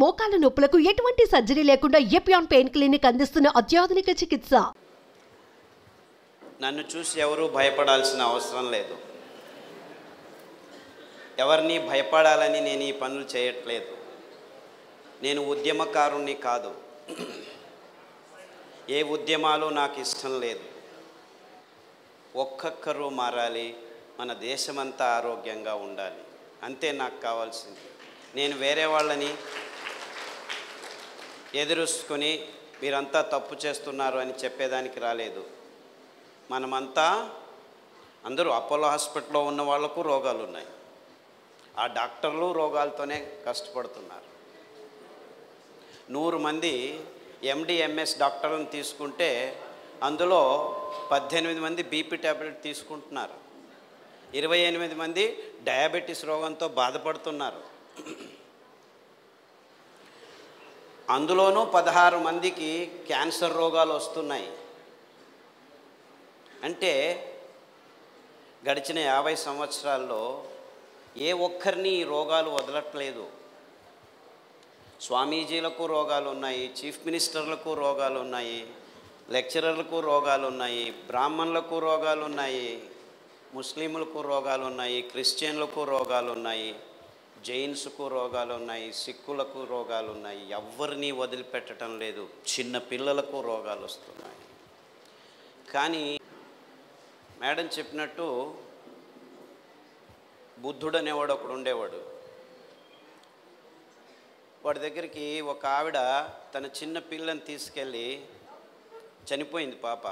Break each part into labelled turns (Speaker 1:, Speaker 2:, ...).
Speaker 1: మోకాల నొప్పులకు ఎటువంటి సర్జరీ లేకుండా ఎపియాన్ పెయిన్ క్లినిక్ అందిస్తున్న అత్యాధునిక చికిత్స.
Speaker 2: నన్ను చూసి ఎవరు భయపడాల్సిన అవసరం లేదు. ఎవరిని భయపడాలని నేను ఈ పనులు చేయట్లేదు. నేను ఉద్యమకారుణ్ణి కాదు. ఏ ఉద్యమాలు నాకు ఇష్టం లేదు. ఒక్కొక్కరు మారాలి, మన దేశమంతా ఆరోగ్యంగా ఉండాలి, అంతే నాకు కావాల్సింది. నేను వేరే వాళ్ళని ఎదురుసుకొని మీరంతా తప్పు చేస్తున్నారు అని చెప్పేదానికి రాలేదు. మనమంతా అందరూ అపోలో హాస్పిటల్లో ఉన్న వాళ్లకు రోగాలు ఉన్నాయి. ఆ డాక్టర్లు రోగాలతోనే కష్టపడుతున్నారు. 100 మంది ఎండి ఎంఎస్ డాక్టర్లను తీసుకుంటే అందులో 18 మంది బీపీ ట్యాబ్లెట్ తీసుకుంటున్నారు. 28 మంది డయాబెటీస్ రోగంతో బాధపడుతున్నారు. అందులోనూ 16 మందికి క్యాన్సర్ రోగాలు వస్తున్నాయి. అంటే గడిచిన 50 సంవత్సరాల్లో ఏ ఒక్కరిని ఈ రోగాలు వదలట్లేదు. స్వామీజీలకు రోగాలు ఉన్నాయి, చీఫ్ మినిస్టర్లకు రోగాలు ఉన్నాయి, లెక్చరర్లకు రోగాలు ఉన్నాయి, బ్రాహ్మణులకు రోగాలు ఉన్నాయి, ముస్లింలకు రోగాలు ఉన్నాయి, క్రిస్టియన్లకు రోగాలు ఉన్నాయి, జైన్స్కు రోగాలు ఉన్నాయి, సిక్కులకు రోగాలు ఉన్నాయి. ఎవరిని వదిలిపెట్టడం లేదు. చిన్న పిల్లలకు రోగాలు వస్తున్నాయి. కానీ మేడం చెప్పినట్టు బుద్ధుడు అనేవాడు ఒకడు ఉండేవాడు. వాడి దగ్గరికి ఒక ఆవిడ తన చిన్న పిల్లని తీసుకెళ్ళి, చనిపోయింది పాప.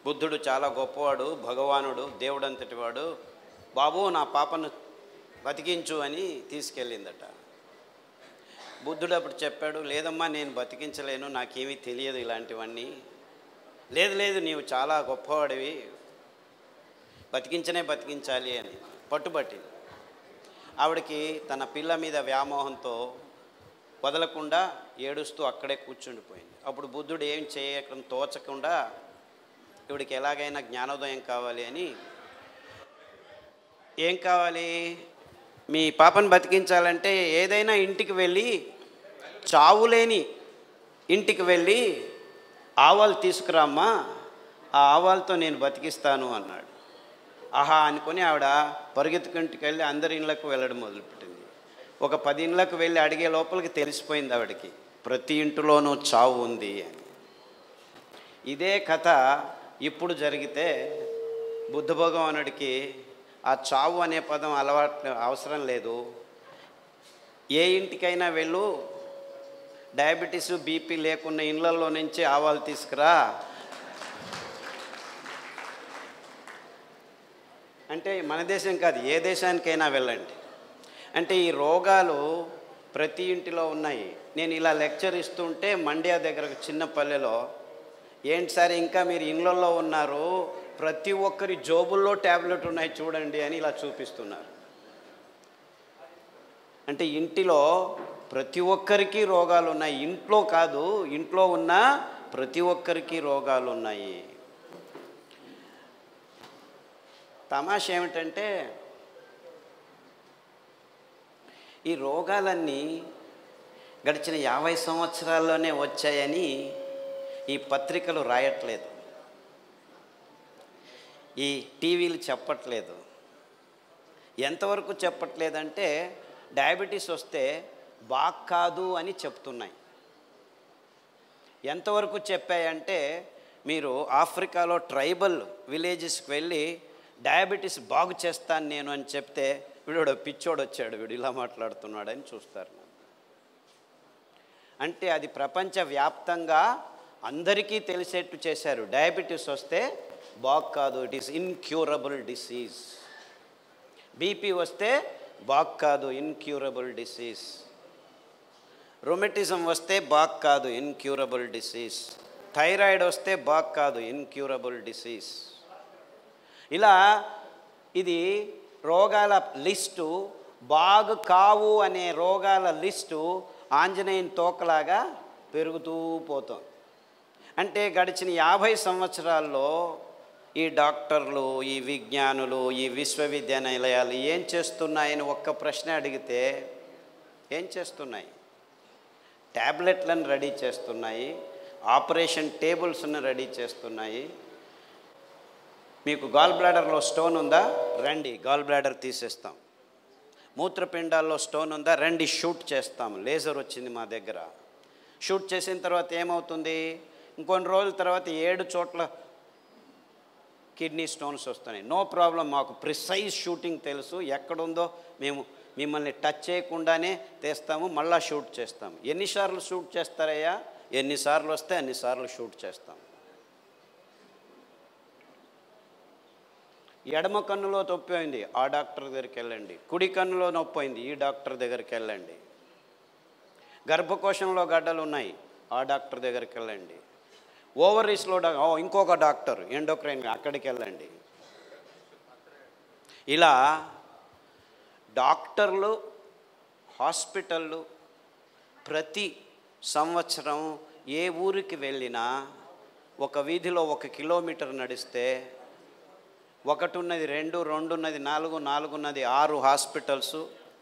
Speaker 2: బుద్ధుడు చాలా గొప్పవాడు, భగవానుడు, దేవుడు అంతటివాడు, బాబు నా పాపను బతికించు అని తీసుకెళ్ళిందట. బుద్ధుడు అప్పుడు చెప్పాడు, లేదమ్మా నేను బతికించలేను, నాకేమీ తెలియదు ఇలాంటివన్నీ. లేదు లేదు నీవు చాలా గొప్పవాడివి, బతికించాలి అని పట్టుబట్టింది. ఆవిడకి తన పిల్ల మీద వ్యామోహంతో వదలకుండా ఏడుస్తూ అక్కడే కూర్చుండిపోయింది. అప్పుడు బుద్ధుడు ఏం చేయడం తోచకుండా ఇవిడికి ఎలాగైనా జ్ఞానోదయం కావాలి అని, ఏం కావాలి, మీ పాపను బతికించాలంటే ఏదైనా ఇంటికి వెళ్ళి, చావులేని ఇంటికి వెళ్ళి ఆవాలు తీసుకురామ్మా, ఆ ఆవాలతో నేను బతికిస్తాను అన్నాడు. ఆహా అనుకొని ఆవిడ పరిగెత్తుకుంటికి వెళ్ళి అందరి ఇళ్ళకు వెళ్ళడం మొదలుపెట్టింది. ఒక 10 ఇళ్ళకు వెళ్ళి అడిగే లోపలికి తెలిసిపోయింది ఆవిడకి, ప్రతి ఇంటిలోనూ చావు ఉంది అని. ఇదే కథ ఇప్పుడు జరిగితే బుద్ధ భగవానుడికి ఆ చావు అనే పదం అవసరం లేదు. ఏ ఇంటికైనా వెళ్ళు, డయాబెటీసు బీపీ లేకున్న ఇళ్ళల్లో నుంచి ఆవాలు తీసుకురా అంటే మన దేశం కాదు, ఏ దేశానికైనా వెళ్ళండి అంటే ఈ రోగాలు ప్రతి ఇంటిలో ఉన్నాయి. నేను ఇలా లెక్చర్ ఇస్తుంటే మండ్యా దగ్గర చిన్న పల్లెలో, ఏంటి సార్ ఇంకా మీరు ఇళ్ళల్లో ఉన్నారు, ప్రతి ఒక్కరి జోబుల్లో ట్యాబ్లెట్ ఉన్నాయి చూడండి అని ఇలా చూపిస్తున్నారు. అంటే ఇంటిలో ప్రతి ఒక్కరికి రోగాలు ఉన్నాయి. ఇంట్లో కాదు, ఇంట్లో ఉన్న ప్రతి ఒక్కరికి రోగాలు ఉన్నాయి. తమాష ఏమిటంటే ఈ రోగాలన్నీ గడిచిన 50 సంవత్సరాల్లోనే వచ్చాయని ఈ పత్రికలు రాయట్లేదు, ఈ టీవీలు చెప్పట్లేదు. ఎంతవరకు చెప్పట్లేదంటే డయాబెటీస్ వస్తే బాగా కాదు అని చెప్తున్నాయి. ఎంతవరకు చెప్పాయంటే మీరు ఆఫ్రికాలో ట్రైబల్ విలేజెస్కి వెళ్ళి డయాబెటీస్ బాగు చేస్తాను నేను అని చెప్తే వీడు పిచ్చోడు వచ్చాడు, వీడు ఇలా మాట్లాడుతున్నాడని చూస్తారు. అంటే అది ప్రపంచవ్యాప్తంగా అందరికీ తెలిసేట్టు చేశారు. డయాబెటీస్ వస్తే బాగు కాదు, it is incurable disease. BP వస్తే బాగు కాదు, ఇన్క్యూరబుల్ డిసీజ్. రొమటిజం వస్తే బాగు కాదు, ఇన్క్యూరబుల్ డిసీజ్. థైరాయిడ్ వస్తే బాగు కాదు, ఇన్క్యూరబుల్ డిసీజ్. ఇలా ఇది రోగాల లిస్టు, బాగు కావు అనే రోగాల లిస్టు ఆంజనేయుని తోకలాగా పెరుగుతూ పోతుంది. అంటే గడిచిన 50 సంవత్సరాల్లో ఈ డాక్టర్లు, ఈ విజ్ఞానులు, ఈ విశ్వవిద్యానిలయాలు ఏం చేస్తున్నాయని ఒక్క ప్రశ్న అడిగితే ఏం చేస్తున్నాయి? ట్యాబ్లెట్లను రెడీ చేస్తున్నాయి, ఆపరేషన్ టేబుల్స్ను రెడీ చేస్తున్నాయి. మీకు గాల్ బ్లాడర్లో స్టోన్ ఉందా? రండి గాల్ బ్లాడర్ తీసేస్తాం. మూత్రపిండాల్లో స్టోన్ ఉందా? రండి షూట్ చేస్తాం. లేజర్ వచ్చింది మా దగ్గర. షూట్ చేసిన తర్వాత ఏమవుతుంది? ఇంకొన్ని రోజుల తర్వాత 7 చోట్ల కిడ్నీ స్టోన్స్ వస్తున్నాయి. నో ప్రాబ్లం, మాకు ప్రిసైజ్ షూటింగ్ తెలుసు, ఎక్కడుందో మేము మిమ్మల్ని టచ్ చేయకుండానే తీస్తాము, మళ్ళీ షూట్ చేస్తాము. ఎన్నిసార్లు షూట్ చేస్తారయ్యా? ఎన్నిసార్లు వస్తే అన్నిసార్లు షూట్ చేస్తాం. ఎడమ కన్నులో నొప్పి అయింది, ఆ డాక్టర్ దగ్గరికి వెళ్ళండి. కుడి కన్నులో నొప్పి అయింది, ఈ డాక్టర్ దగ్గరికి వెళ్ళండి. గర్భకోశంలో గడ్డలు ఉన్నాయి, ఆ డాక్టర్ దగ్గరికి వెళ్ళండి. ఓవరీస్లో ఇంకొక డాక్టర్ ఎండోక్రైన్, అక్కడికి వెళ్ళండి. ఇలా డాక్టర్లు, హాస్పిటళ్ళు ప్రతి సంవత్సరం ఏ ఊరికి వెళ్ళినా ఒక వీధిలో 1 కిలోమీటర్ నడిస్తే 1 ఉన్నది, 2 ఉన్నది, 4 ఉన్నది, 6 హాస్పిటల్స్,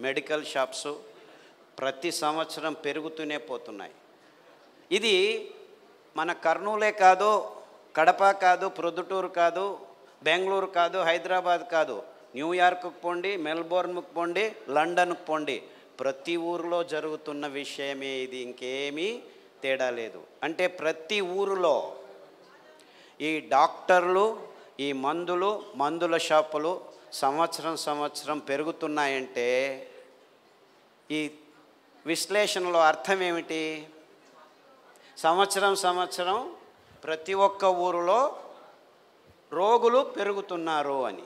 Speaker 2: మెడికల్ షాప్స్ ప్రతి సంవత్సరం పెరుగుతూనే పోతున్నాయి. ఇది మన కర్నూలే కాదు, కడప కాదు, ప్రొద్దుటూరు కాదు, బెంగళూరు కాదు, హైదరాబాద్ కాదు, న్యూయార్క్కి పోండి, మెల్బోర్న్కి పోండి, లండన్కి పోండి, ప్రతి ఊరిలో జరుగుతున్న విషయమే ఇది. ఇంకేమీ తేడా లేదు. అంటే ప్రతి ఊరిలో ఈ డాక్టర్లు, ఈ మందుల షాపులు సంవత్సరం పెరుగుతున్నాయంటే ఈ విశ్లేషణలో అర్థం ఏమిటి? సంవత్సరం ప్రతి ఒక్క ఊరిలో రోగులు పెరుగుతున్నారు అని.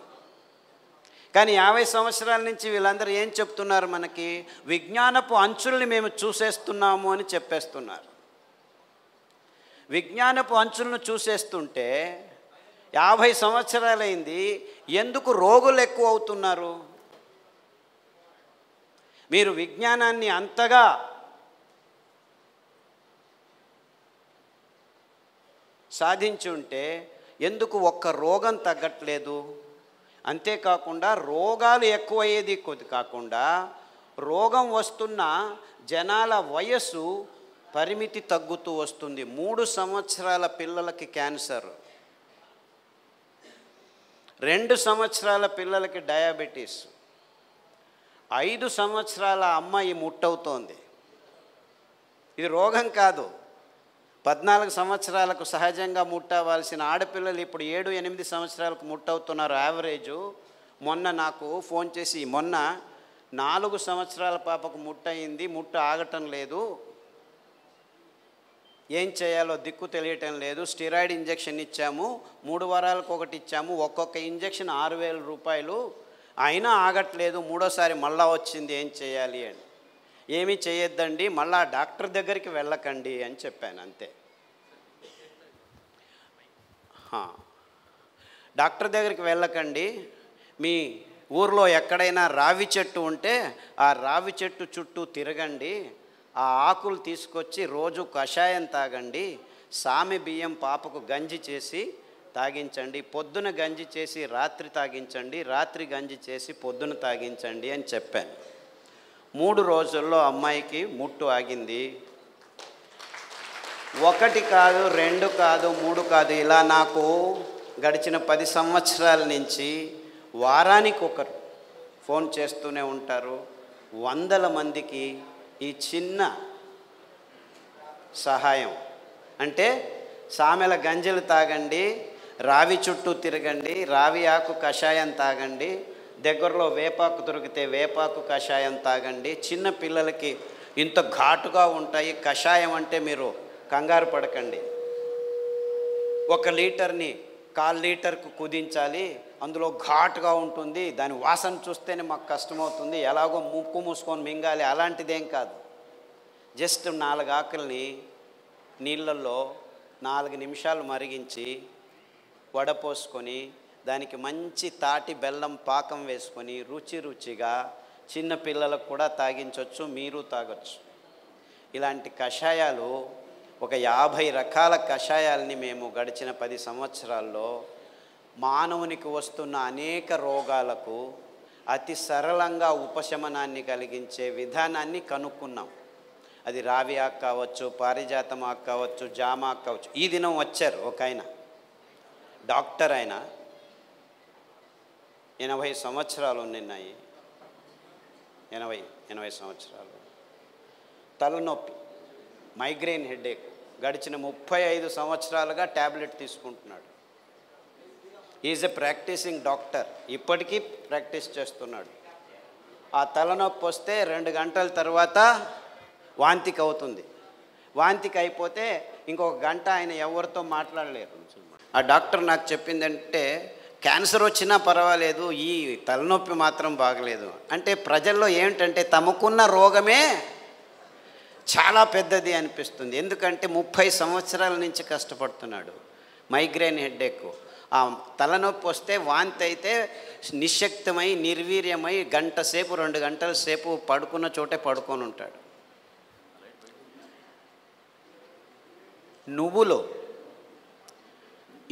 Speaker 2: కానీ 50 సంవత్సరాల నుంచి వీళ్ళందరూ ఏం చెప్తున్నారు మనకి? విజ్ఞానపు అంచుల్ని మేము చూసేస్తున్నాము అని చెప్పేస్తున్నారు. విజ్ఞానపు అంచులను చూసేస్తుంటే 50 సంవత్సరాలైంది, ఎందుకు రోగులు ఎక్కువ అవుతున్నారు? మీరు విజ్ఞానాన్ని అంతగా సాధించి ఉంటే ఎందుకు ఒక్క రోగం తగ్గట్లేదు? అంతేకాకుండా రోగాలు ఎక్కువయ్యేది కొద్ది కాకుండా రోగం వస్తున్న జనాల వయస్సు పరిమితి తగ్గుతూ వస్తుంది. 3 సంవత్సరాల పిల్లలకి క్యాన్సర్, 2 సంవత్సరాల పిల్లలకి డయాబెటీస్, 5 సంవత్సరాల అమ్మాయి ముట్టవుతోంది. ఇది రోగం కాదు. 14 సంవత్సరాలకు సహజంగా ముట్టవలసిన ఆడపిల్లలు ఇప్పుడు 7-8 సంవత్సరాలకు ముట్టవుతున్నారు యావరేజు. మొన్న నాకు ఫోన్ చేసి, మొన్న 4 సంవత్సరాల పాపకు ముట్టయింది, ముట్ట ఆగటం లేదు, ఏం చేయాలో దిక్కు తెలియటం లేదు, స్టిరాయిడ్ ఇంజెక్షన్ ఇచ్చాము, 3 వారాలకు ఒకటి ఇచ్చాము, ఒక్కొక్క ఇంజెక్షన్ 6,000 రూపాయలు, అయినా ఆగట్లేదు, 3వసారి మళ్ళా వచ్చింది, ఏం చేయాలి అని. ఏమీ చేయొద్దండి, మళ్ళా డాక్టర్ దగ్గరికి వెళ్ళకండి అని చెప్పాను, అంతే. డాక్టర్ దగ్గరికి వెళ్ళకండి, మీ ఊర్లో ఎక్కడైనా రావి చెట్టు ఉంటే ఆ రావి చెట్టు చుట్టూ తిరగండి, ఆ ఆకులు తీసుకొచ్చి రోజు కషాయం తాగండి, సామె బియ్యం పాపకు గంజి చేసి తాగించండి, పొద్దున గంజి చేసి రాత్రి తాగించండి, రాత్రి గంజి చేసి పొద్దున తాగించండి అని చెప్పాను. 3 రోజుల్లో అమ్మాయికి ముట్టు ఆగింది. 1 కాదు, 2 కాదు, 3 కాదు, ఇలా నాకు గడిచిన 10 సంవత్సరాల నుంచి వారానికి ఒకరు ఫోన్ చేస్తూనే ఉంటారు. 100 మందికి ఈ చిన్న సహాయం అంటే సామెల గంజలు తాగండి, రావి చుట్టూ తిరగండి, రావి ఆకు కషాయం తాగండి, దగ్గరలో వేపాకు దొరికితే వేపాకు కషాయం తాగండి. చిన్న పిల్లలకి ఇంత ఘాటుగా ఉంటాయి కషాయం అంటే మీరు కంగారు పడకండి. 1 లీటర్ని 1/4 లీటర్కు కుదించాలి, అందులో ఘాటుగా ఉంటుంది, దాని వాసన చూస్తేనే మాకు కష్టమవుతుంది, ఎలాగో ముక్కు మూసుకొని మింగాలి, అలాంటిదేం కాదు. జస్ట్ 4 ఆకుల్ని నీళ్ళల్లో 4 నిమిషాలు మరిగించి వడపోసుకొని దానికి మంచి తాటి బెల్లం పాకం వేసుకొని రుచిగా చిన్న పిల్లలకు కూడా తాగించవచ్చు, మీరు తాగొచ్చు. ఇలాంటి కషాయాలు ఒక 50 రకాల కషాయాలని మేము గడిచిన 10 సంవత్సరాల్లో మానవునికి వస్తున్న అనేక రోగాలకు అతి సరళంగా ఉపశమనాన్ని కలిగించే విధానాన్ని కనుక్కున్నాం. అది రావి ఆకు కావచ్చు, పారిజాతం ఆకు కావచ్చు, జామ ఆకు కావచ్చు. ఈ దినం వచ్చారు ఒక ఆయన, డాక్టర్ ఆయన, 80 సంవత్సరాలు ఉన్నాయి, 80 సంవత్సరాలు. తలనొప్పి, మైగ్రేన్ హెడేక్, గడిచిన 35 సంవత్సరాలుగా ట్యాబ్లెట్ తీసుకుంటున్నాడు. ఈజ్ ఎ ప్రాక్టీసింగ్ డాక్టర్, ఇప్పటికీ ప్రాక్టీస్ చేస్తున్నాడు. ఆ తలనొప్పి వస్తే 2 గంటల తర్వాత వాంతికి అవుతుంది. వాంతికి అయిపోతే ఇంకొక గంట ఆయన ఎవరితో మాట్లాడలేరు. ఆ డాక్టర్ నాకు చెప్పిందంటే, క్యాన్సర్ వచ్చినా పర్వాలేదు, ఈ తలనొప్పి మాత్రం బాగలేదు. అంటే ప్రజల్లో ఏమిటంటే తమకున్న రోగమే చాలా పెద్దది అనిపిస్తుంది. ఎందుకంటే 30 సంవత్సరాల నుంచి కష్టపడుతున్నాడు. మైగ్రేన్ హెడేక్, ఆ తలనొప్పి వస్తే వాంతి అయితే నిశ్శక్తమై నిర్వీర్యమై గంట సేపు 2 గంటల సేపు పడుకున్న చోటే పడుకొని ఉంటాడు. నువ్వులు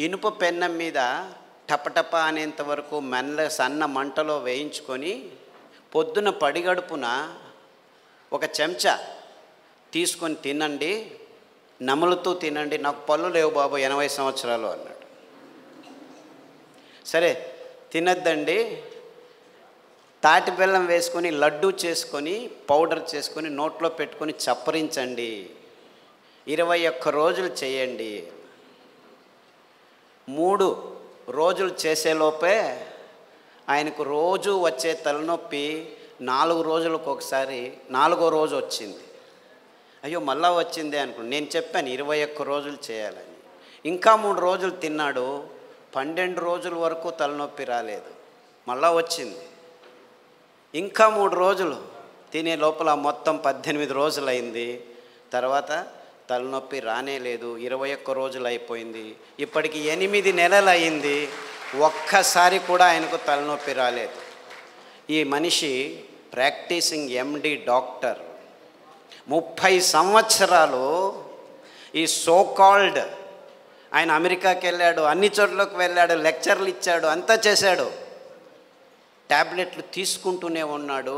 Speaker 2: ఇనుప పెన్నం మీద టపటప అనేంత వరకు సన్న మంటలో వేయించుకొని పొద్దున పడిగడుపున ఒక చెంచా తీసుకొని తినండి, నములుతూ తినండి. నాకు పళ్ళు లేవు బాబు, 80 సంవత్సరాలు అన్నాడు. సరే తినద్దండి, తాటి బెల్లం వేసుకొని లడ్డు చేసుకొని పౌడర్ చేసుకొని నోట్లో పెట్టుకొని చప్పరించండి, 21 రోజులు చేయండి. 3 రోజులు చేసేలోపే ఆయనకు రోజు వచ్చే తలనొప్పి 4 రోజులకు ఒకసారి 4వ రోజు వచ్చింది. అయ్యో మళ్ళా వచ్చిందే అనుకో. నేను చెప్పాను 21 రోజులు చేయాలని. ఇంకా 3 రోజులు తిన్నాడు, 12 రోజుల వరకు తలనొప్పి రాలేదు, మళ్ళా వచ్చింది. ఇంకా 3 రోజులు తినే లోపల మొత్తం 18 రోజులు అయింది. తర్వాత తలనొప్పి రానే లేదు, 21 రోజులు అయిపోయింది. ఇప్పటికి 8 నెలలు అయింది, ఒక్కసారి కూడా ఆయనకు తలనొప్పి రాలేదు. ఈ మనిషి ప్రాక్టీసింగ్ ఎండి డాక్టర్, 30 సంవత్సరాలు ఈ సోకాల్డ్ ఆయన అమెరికాకి వెళ్ళాడు, అన్ని చోట్లకు వెళ్ళాడు, లెక్చర్లు ఇచ్చాడు, అంతా చేశాడు, ట్యాబ్లెట్లు తీసుకుంటూనే ఉన్నాడు.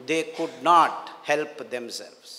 Speaker 2: They could not help themselves.